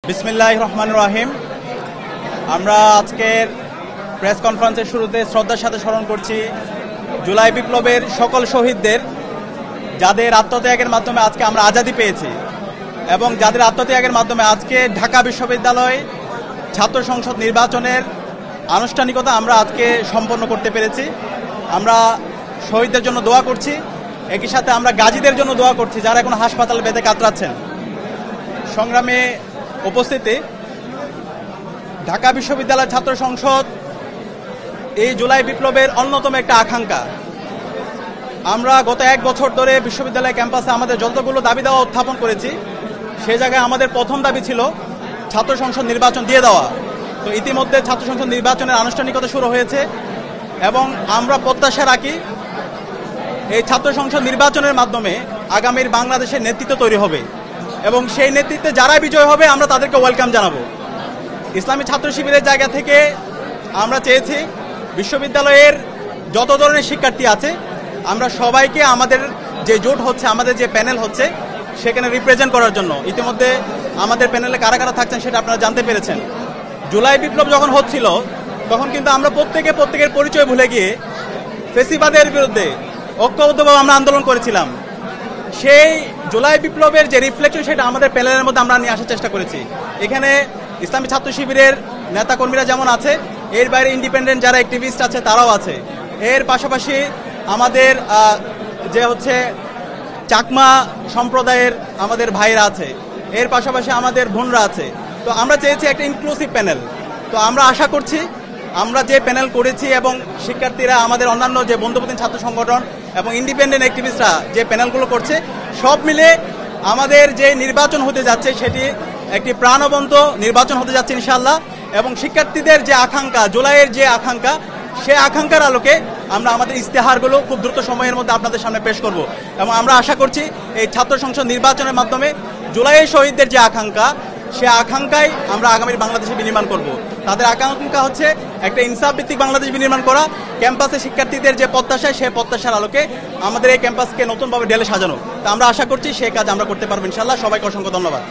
বিসমিল্লাহির রহমানির রহিম। আমরা আজকের প্রেস কনফারেন্সের শুরুতে শ্রদ্ধার সাথে স্মরণ করছি জুলাই বিপ্লবের সকল শহীদদের, যাদের আত্মত্যাগের মাধ্যমে আজকে আমরা আজাদি পেয়েছি এবং যাদের আত্মত্যাগের মাধ্যমে আজকে ঢাকা বিশ্ববিদ্যালয় ছাত্র সংসদ নির্বাচনের আনুষ্ঠানিকতা আমরা আজকে সম্পন্ন করতে পেরেছি। আমরা শহীদদের জন্য দোয়া করছি, একই সাথে আমরা গাজীদের জন্য দোয়া করছি যারা এখন হাসপাতালে বেঁধে কাতরাচ্ছেন। সংগ্রামে উপস্থিতি, ঢাকা বিশ্ববিদ্যালয় ছাত্র সংসদ এই জুলাই বিপ্লবের অন্যতম একটা আকাঙ্ক্ষা। আমরা গত এক বছর ধরে বিশ্ববিদ্যালয় ক্যাম্পাসে আমাদের যতগুলো দাবি দেওয়া উত্থাপন করেছি, সেই জায়গায় আমাদের প্রথম দাবি ছিল ছাত্র সংসদ নির্বাচন দিয়ে দেওয়া। তো ইতিমধ্যে ছাত্র সংসদ নির্বাচনের আনুষ্ঠানিকতা শুরু হয়েছে এবং আমরা প্রত্যাশা রাখি এই ছাত্র সংসদ নির্বাচনের মাধ্যমে আগামীর বাংলাদেশের নেতৃত্ব তৈরি হবে এবং সেই নেতৃত্বে যারা বিজয় হবে আমরা তাদেরকে ওয়েলকাম জানাবো। ইসলামী ছাত্র শিবিরের জায়গা থেকে আমরা চেয়েছি বিশ্ববিদ্যালয়ের যত ধরনের শিক্ষার্থী আছে আমরা সবাইকে আমাদের যে জোট হচ্ছে, আমাদের যে প্যানেল হচ্ছে সেখানে রিপ্রেজেন্ট করার জন্য। ইতিমধ্যে আমাদের প্যানেলে কারা কারা থাকছেন সেটা আপনারা জানতে পেরেছেন। জুলাই বিপ্লব যখন হচ্ছিল তখন কিন্তু আমরা প্রত্যেকের পরিচয় ভুলে গিয়ে ফেসিবাদের বিরুদ্ধে ঐক্যবদ্ধভাবে আমরা আন্দোলন করেছিলাম। সেই জুলাই বিপ্লবের যে রিফ্লেকশন সেটা আমাদের প্যানেলের মধ্যে আমরা নিয়ে আসার চেষ্টা করেছি। এখানে ইসলামী ছাত্র শিবিরের নেতাকর্মীরা যেমন আছে, এর বাইরে ইন্ডিপেন্ডেন্ট যারা অ্যাক্টিভিস্ট আছে তারাও আছে। এর পাশাপাশি আমাদের যে হচ্ছে চাকমা সম্প্রদায়ের আমাদের ভাইরা আছে, এর পাশাপাশি আমাদের বোনরা আছে। তো আমরা চেয়েছি একটা ইনক্লুসিভ প্যানেল। তো আমরা আশা করছি আমরা যে প্যানেল করেছি এবং শিক্ষার্থীরা, আমাদের অন্যান্য যে বন্ধুপ্রতিম ছাত্র সংগঠন এবং ইন্ডিপেন্ডেন্ট অ্যাক্টিভিস্টরা যে প্যানেলগুলো করছে, সব মিলে আমাদের যে নির্বাচন হতে যাচ্ছে সেটি একটি প্রাণবন্ত নির্বাচন হতে যাচ্ছে ইনশাআল্লাহ। এবং শিক্ষার্থীদের যে আকাঙ্ক্ষা, জুলাইয়ের যে আকাঙ্ক্ষা, সেই আকাঙ্ক্ষার আলোকে আমরা আমাদের ইস্তেহারগুলো খুব দ্রুত সময়ের মধ্যে আপনাদের সামনে পেশ করব এবং আমরা আশা করছি এই ছাত্র সংসদ নির্বাচনের মাধ্যমে জুলাইয়ের শহীদদের যে আকাঙ্ক্ষা, সে আকাঙ্ক্ষায় আমরা আগামীর বাংলাদেশে বিনির্মাণ করব। তাদের আকাঙ্ক্ষা হচ্ছে একটা ইনসাফ ভিত্তিক বাংলাদেশ বিনির্মাণ করা, ক্যাম্পাসে শিক্ষার্থীদের যে প্রত্যাশা, সেই প্রত্যাশার আলোকে আমাদের এই ক্যাম্পাসকে নতুনভাবে ঢেলে সাজানো। তা আমরা আশা করছি সেই কাজ আমরা করতে পারবো ইনশাআল্লাহ। সবাইকে অসংখ্য ধন্যবাদ।